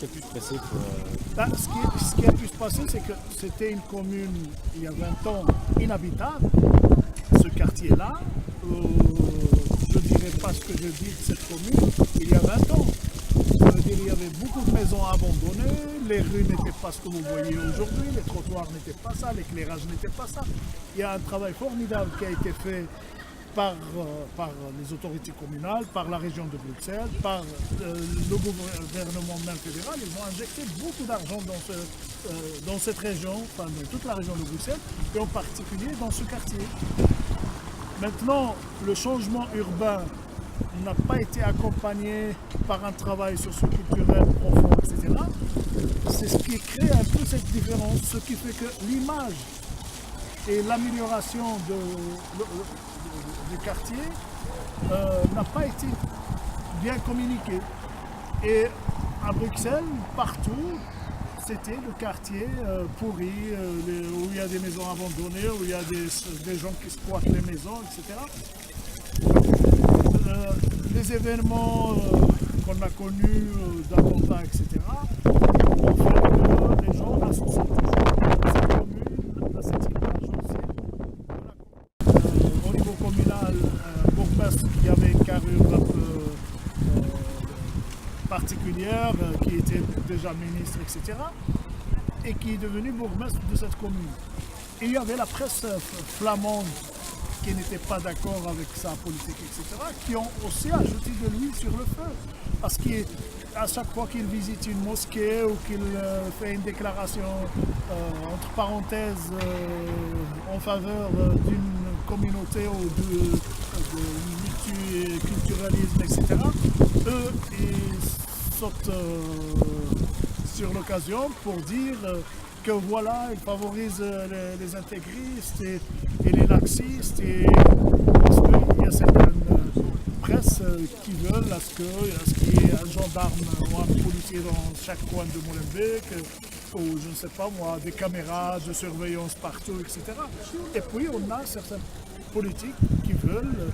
qui a pu se passer pour... Ce qui a pu se passer, c'est que c'était une commune, il y a 20 ans, inhabitable. Ce quartier-là, je ne dirais pas ce que je dis de cette commune, il y a 20 ans. Ça veut dire qu'il y avait beaucoup de maisons abandonnées, les rues n'étaient pas ce que vous voyez aujourd'hui, les trottoirs n'étaient pas ça, l'éclairage n'était pas ça. Il y a un travail formidable qui a été fait par les autorités communales, par la région de Bruxelles, par le gouvernement même fédéral. Ils ont injecté beaucoup d'argent dans cette région, enfin dans toute la région de Bruxelles, et en particulier dans ce quartier. Maintenant, le changement urbain n'a pas été accompagné par un travail socio-culturel profond, etc. C'est ce qui crée un peu cette différence, ce qui fait que l'image et l'amélioration du quartier n'a pas été bien communiquée. Et à Bruxelles, partout, c'était le quartier pourri, où il y a des maisons abandonnées, où il y a des gens qui squattent les maisons, etc. Les événements qu'on a connus d'attentats, etc., ont fait que les gens associent toujours cette commune à cette image aussi. Au niveau communal, bourgmestre qui avait une carrure un peu particulière, qui était déjà ministre, etc., et qui est devenu bourgmestre de cette commune. Et il y avait la presse flamande qui n'étaient pas d'accord avec sa politique, etc., qui ont aussi ajouté de l'huile sur le feu. Parce qu'à chaque fois qu'il visite une mosquée ou qu'il fait une déclaration, entre parenthèses, en faveur d'une communauté ou de multiculturalisme, etc., eux, ils sautent sur l'occasion pour dire que voilà, ils favorisent les intégristes et les laxistes, parce qu'il y a certaines presses qui veulent à ce qu'il y ait un gendarme ou un policier dans chaque coin de Molenbeek, ou je ne sais pas moi, des caméras de surveillance partout, etc. Et puis on a certaines politiques qui veulent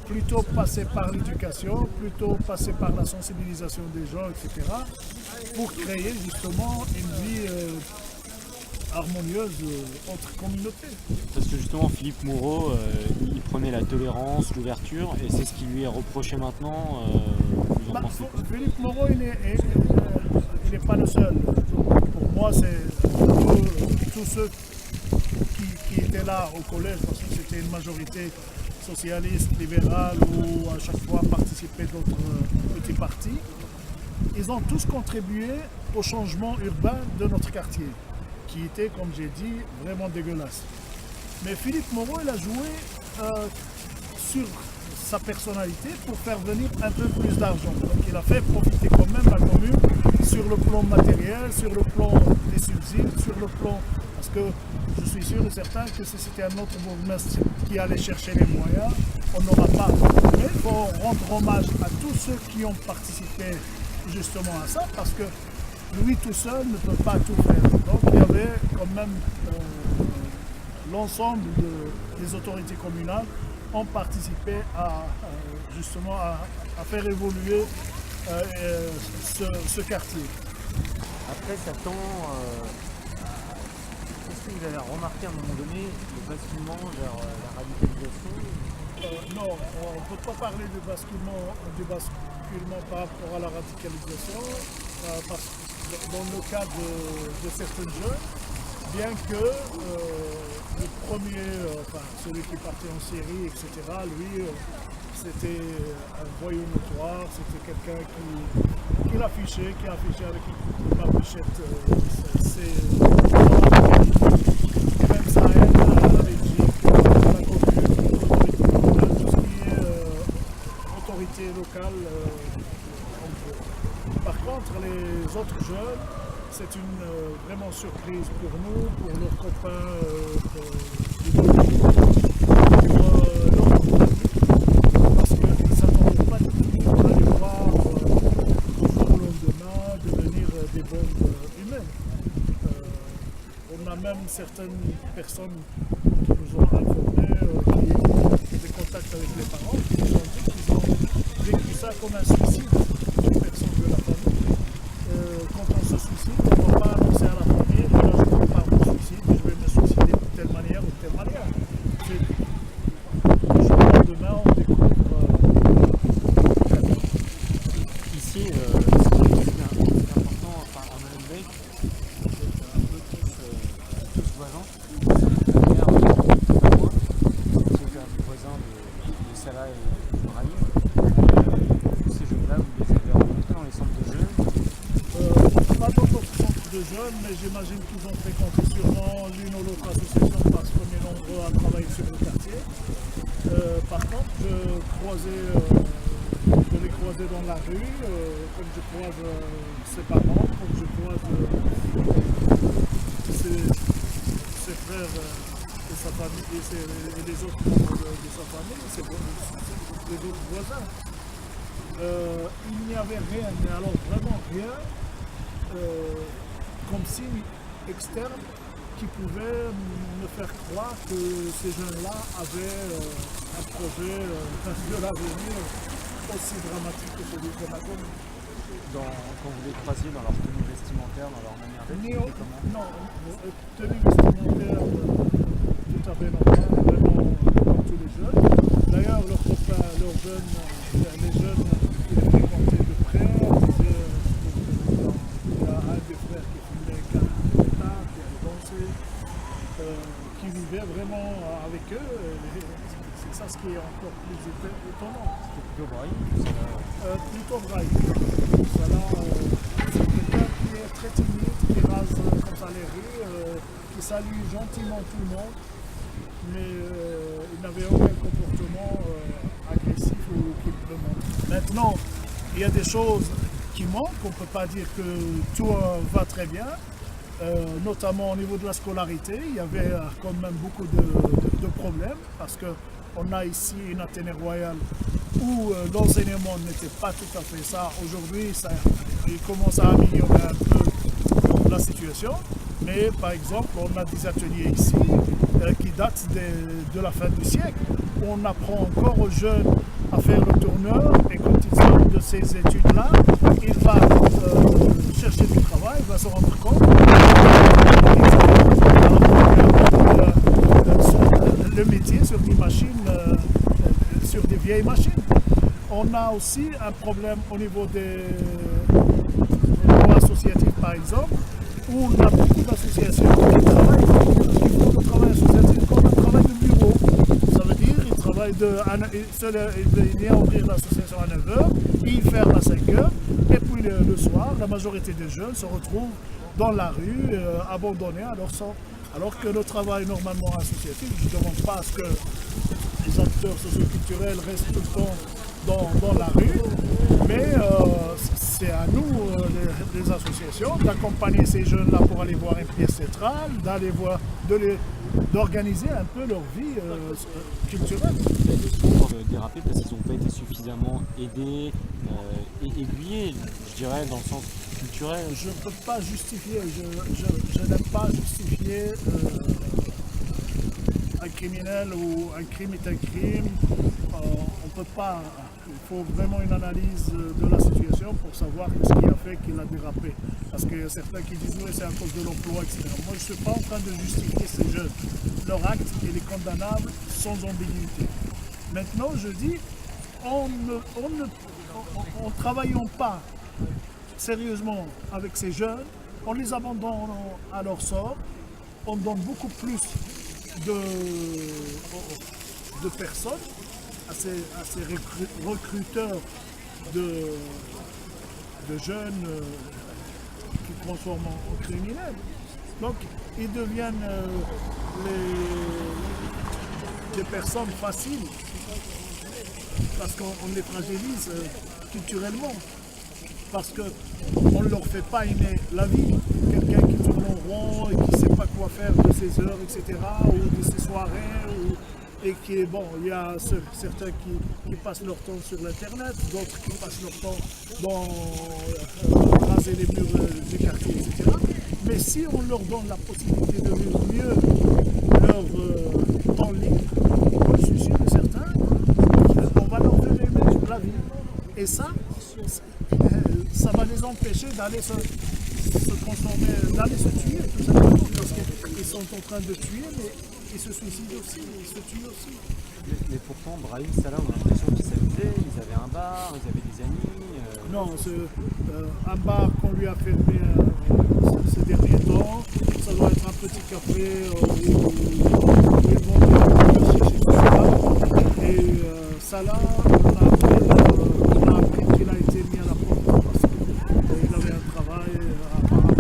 plutôt passer par l'éducation, plutôt passer par la sensibilisation des gens, etc., pour créer justement une vie harmonieuse entre communautés. Parce que justement Philippe Moreau, il prenait la tolérance, l'ouverture, et c'est ce qui lui est reproché maintenant. Vous en pensez quoi ? Philippe Moreau, il n'est pas le seul. Pour moi, c'est tous ceux qui étaient là au collège, parce que c'était une majorité socialiste, libérale, ou à chaque fois participaient d'autres petits partis. Ils ont tous contribué au changement urbain de notre quartier, qui était, comme j'ai dit, vraiment dégueulasse. Mais Philippe Moreau, il a joué sur sa personnalité pour faire venir un peu plus d'argent. Donc il a fait profiter quand même la commune sur le plan matériel, sur le plan des subsides, sur le plan... Parce que je suis sûr et certain que si c'était un autre bourgmestre qui allait chercher les moyens, on n'aura pas. Mais il faut rendre hommage à tous ceux qui ont participé justement à ça, parce que lui tout seul ne peut pas tout faire. Donc il y avait quand même l'ensemble des autorités communales ont participé à justement à faire évoluer ce quartier. Après ça tend... Est-ce que vous avez remarqué à un moment donné le basculement vers la radicalisation ? Non, on ne peut pas parler du basculement par rapport à la radicalisation, parce que dans le cas de certains jeunes, bien que le premier, celui qui partait en Syrie, etc., lui, c'était un voyou notoire, c'était quelqu'un qui l'affichait, qui affichait avec une barbichette et même ça aide la Belgique, la commune, tout ce qui est autorité locale. Par contre, les autres jeunes, c'est une vraiment surprise pour nous, pour leurs copains du parce qu'ils ne s'attendaient pas du tout à les voir du jour au lendemain devenir des bombes humaines. On a même certaines personnes qui nous ont informés, qui ont des contacts avec les parents, qui nous ont dit qu'ils ont vécu ça comme un suicide d'une personne de la famille. voisins de Salah et Brahim. Ces jeunes-là, vous les avez rencontrés dans les centres de jeux? Pas dans notre centre de jeunes, mais j'imagine qu'ils ont fréquenté sûrement l'une ou l'autre association parce qu'on est nombreux à travailler sur le quartier. Par contre, je les croisais dans la rue, comme je croise ses parents, comme je croise ses frères et sa famille et les autres membres de sa famille, les autres voisins. Il n'y avait rien, mais alors vraiment rien, comme signe externe qui pouvait me faire croire que ces jeunes-là avaient un projet de l'avenir aussi dramatique que celui qu'on a connu. Quand vous les croisiez dans leur tenue vestimentaire, dans leur manière d'être, c'était comment? Non, tenue vestimentaire tout à fait normale, vraiment comme tous les jeunes. D'ailleurs, leurs copains, leurs jeunes, les jeunes qui les fréquentaient de près, disaient il y a un des frères qui fumait un guitare, qui allait danser, qui vivait vraiment avec eux. C'est ça ce qui est encore plus étonnant. C'était plutôt Brahim ou Salah? Plutôt Brahim. Salah, c'est quelqu'un qui est très timide, qui rase comme ça les rues, qui salue gentiment tout le monde, mais il n'avait aucun comportement agressif ou qui le montre. Maintenant, il y a des choses qui manquent, on ne peut pas dire que tout va très bien. Notamment au niveau de la scolarité, il y avait quand même beaucoup de problèmes parce qu'on a ici une Athénée royale où l'enseignement n'était pas tout à fait ça. Aujourd'hui, il commence à améliorer un peu la situation, mais par exemple, on a des ateliers ici qui datent de la fin du siècle. On apprend encore aux jeunes à faire le tourneur et quand ils sortent de ces études-là, il va chercher du travail, il va se rendre compte le métier sur des machines, sur des vieilles machines. On a aussi un problème au niveau des lois associatives par exemple, où on a beaucoup d'associations qui travaillent, qui font le travail associatif comme un travail de bureau. Ça veut dire qu'ils travaillent il vient ouvrir l'association à 9h, il ferme à 5h, et puis le soir, la majorité des jeunes se retrouvent dans la rue, abandonnés à leur sort. Alors que le travail normalement associatif, je ne demande pas à ce que les acteurs socioculturels restent tout le temps dans la rue, mais c'est à nous, les associations, d'accompagner ces jeunes-là pour aller voir une pièce théâtrale, d'organiser un peu leur vie culturelle. Pour déraper parce qu'ils n'ont pas été suffisamment aidés et aiguillés, je dirais, dans le sens culturel. Je ne peux pas justifier, je n'aime pas justifier un criminel ou un crime est un crime. On peut pas. Il faut vraiment une analyse de la situation pour savoir ce qui a fait qu'il a dérapé. Parce qu'il y a certains qui disent oui, c'est à cause de l'emploi, etc. Moi, je ne suis pas en train de justifier ces jeunes. Leur acte, il est condamnable sans ambiguïté. Maintenant, je dis, en ne travaillant pas sérieusement avec ces jeunes, en les abandonnant à leur sort, on donne beaucoup plus de personnes à ces recruteurs de jeunes qui transforment en criminels. Donc, ils deviennent des personnes faciles parce qu'on les fragilise culturellement. Parce qu'on ne leur fait pas aimer la vie. Quelqu'un qui tourne en rond et qui ne sait pas quoi faire de ses heures, etc., ou de ses soirées, et qui, bon, il y a certains qui passent leur temps sur l'internet, d'autres qui passent leur temps dans raser les murs du quartier, etc. Mais si on leur donne la possibilité de vivre mieux leur temps libre, je suis sûr et certain, on va leur faire aimer la vie. Et ça va les empêcher d'aller se transformer, d'aller se tuer, tout simplement, parce qu'ils sont en train de tuer, mais ils se suicident aussi, ils se tuent aussi. Mais pourtant, Brahim, Salah, on a l'impression qu'ils s'amusaient, ils avaient un bar, ils avaient des amis. Non, c'est un bar qu'on lui a fermé ces derniers temps, ça doit être un petit café où ils vont chercher chez soi. Salah, on a appris qu'il a été mis à la porte parce qu'il avait un travail, apparemment,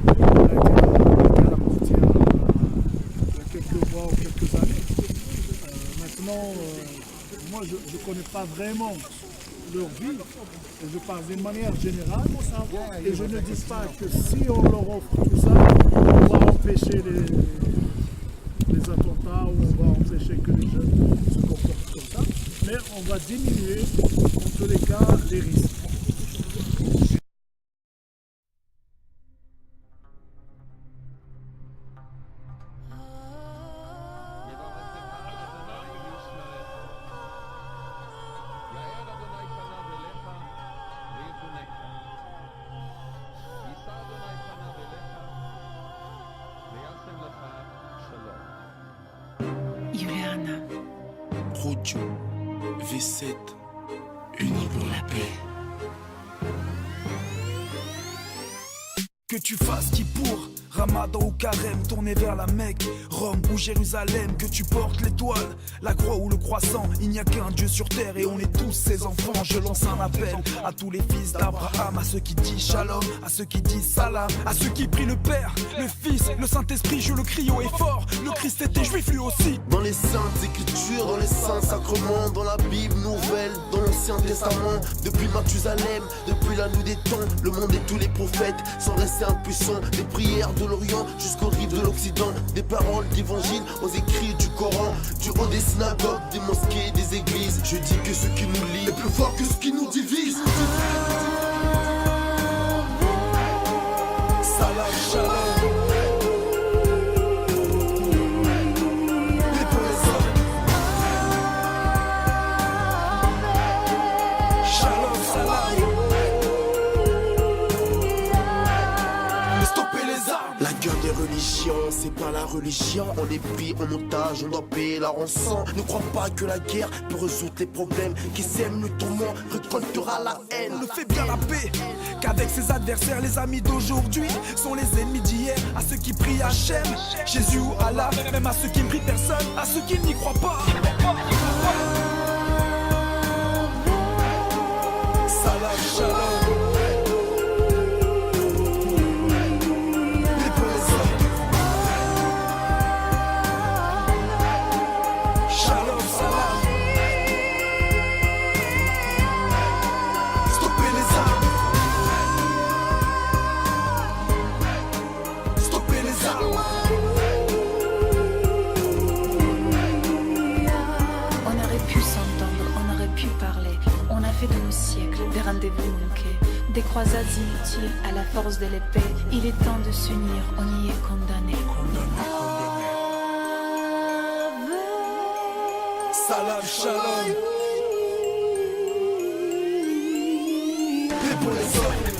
il a été mis à la porte il y a quelques mois ou quelques années. Maintenant, moi je ne connais pas vraiment leur vie, je parle d'une manière générale, et je ne dis pas que si on leur offre tout ça, on va empêcher les attentats ou on va empêcher que les jeunes se comportent comme ça, mais on va diminuer en tous les cas les risques. Juliana. Rodio, V7, unis pour la paix. Que tu fasses qui pour Ramadan ou Carême, tourner vers la Mecque, Rome ou Jérusalem, que tu portes l'étoile, la croix ou le croissant, il n'y a qu'un Dieu sur terre et on est tous ses enfants. Je lance un appel à tous les fils d'Abraham, à ceux qui disent shalom, à ceux qui disent salam, à ceux qui prient le Père, le Fils, le Saint-Esprit, je le crie haut et fort, le Christ était juif lui aussi. Dans les saintes écritures, dans les saints sacrements, dans la Bible nouvelle, dans l'Ancien Testament, depuis Mathusalem, depuis la nuit des temps, le monde et tous les prophètes, sans rester impuissants, des prières de l'Orient jusqu'aux rives de l'Occident, des paroles d'évangile aux écrits du Coran, du haut des synagogues, des mosquées, des églises. Je dis que ce qui nous lie est plus fort que ce qui nous divise. Salam, shalom. Et pour les hommes. Shalom, salam. Stopper les armes. La guerre des religions, c'est pas la religion. On est pris en otage, on doit payer la rançon. Ne crois pas que la guerre peut résoudre les problèmes. Qui sème le tourment récoltera la haine. Ne fait bien la paix qu'avec ses adversaires, les amis d'aujourd'hui sont les ennemis d'hier. À ceux qui prient Hachem, Jésus ou Allah, même à ceux qui ne prient personne, à ceux qui n'y croient pas. Salam, shalom. Et pour les hommes. Shalom, salam. Stopper les armes. Stopper les armes. On aurait pu s'entendre, on aurait pu parler. On a fait de nos siècles des rendez-vous manqués, des croisades inutiles à la force de l'épée. Il est temps de s'unir, on y est condamné. Salam, shalom. Et pour les hommes.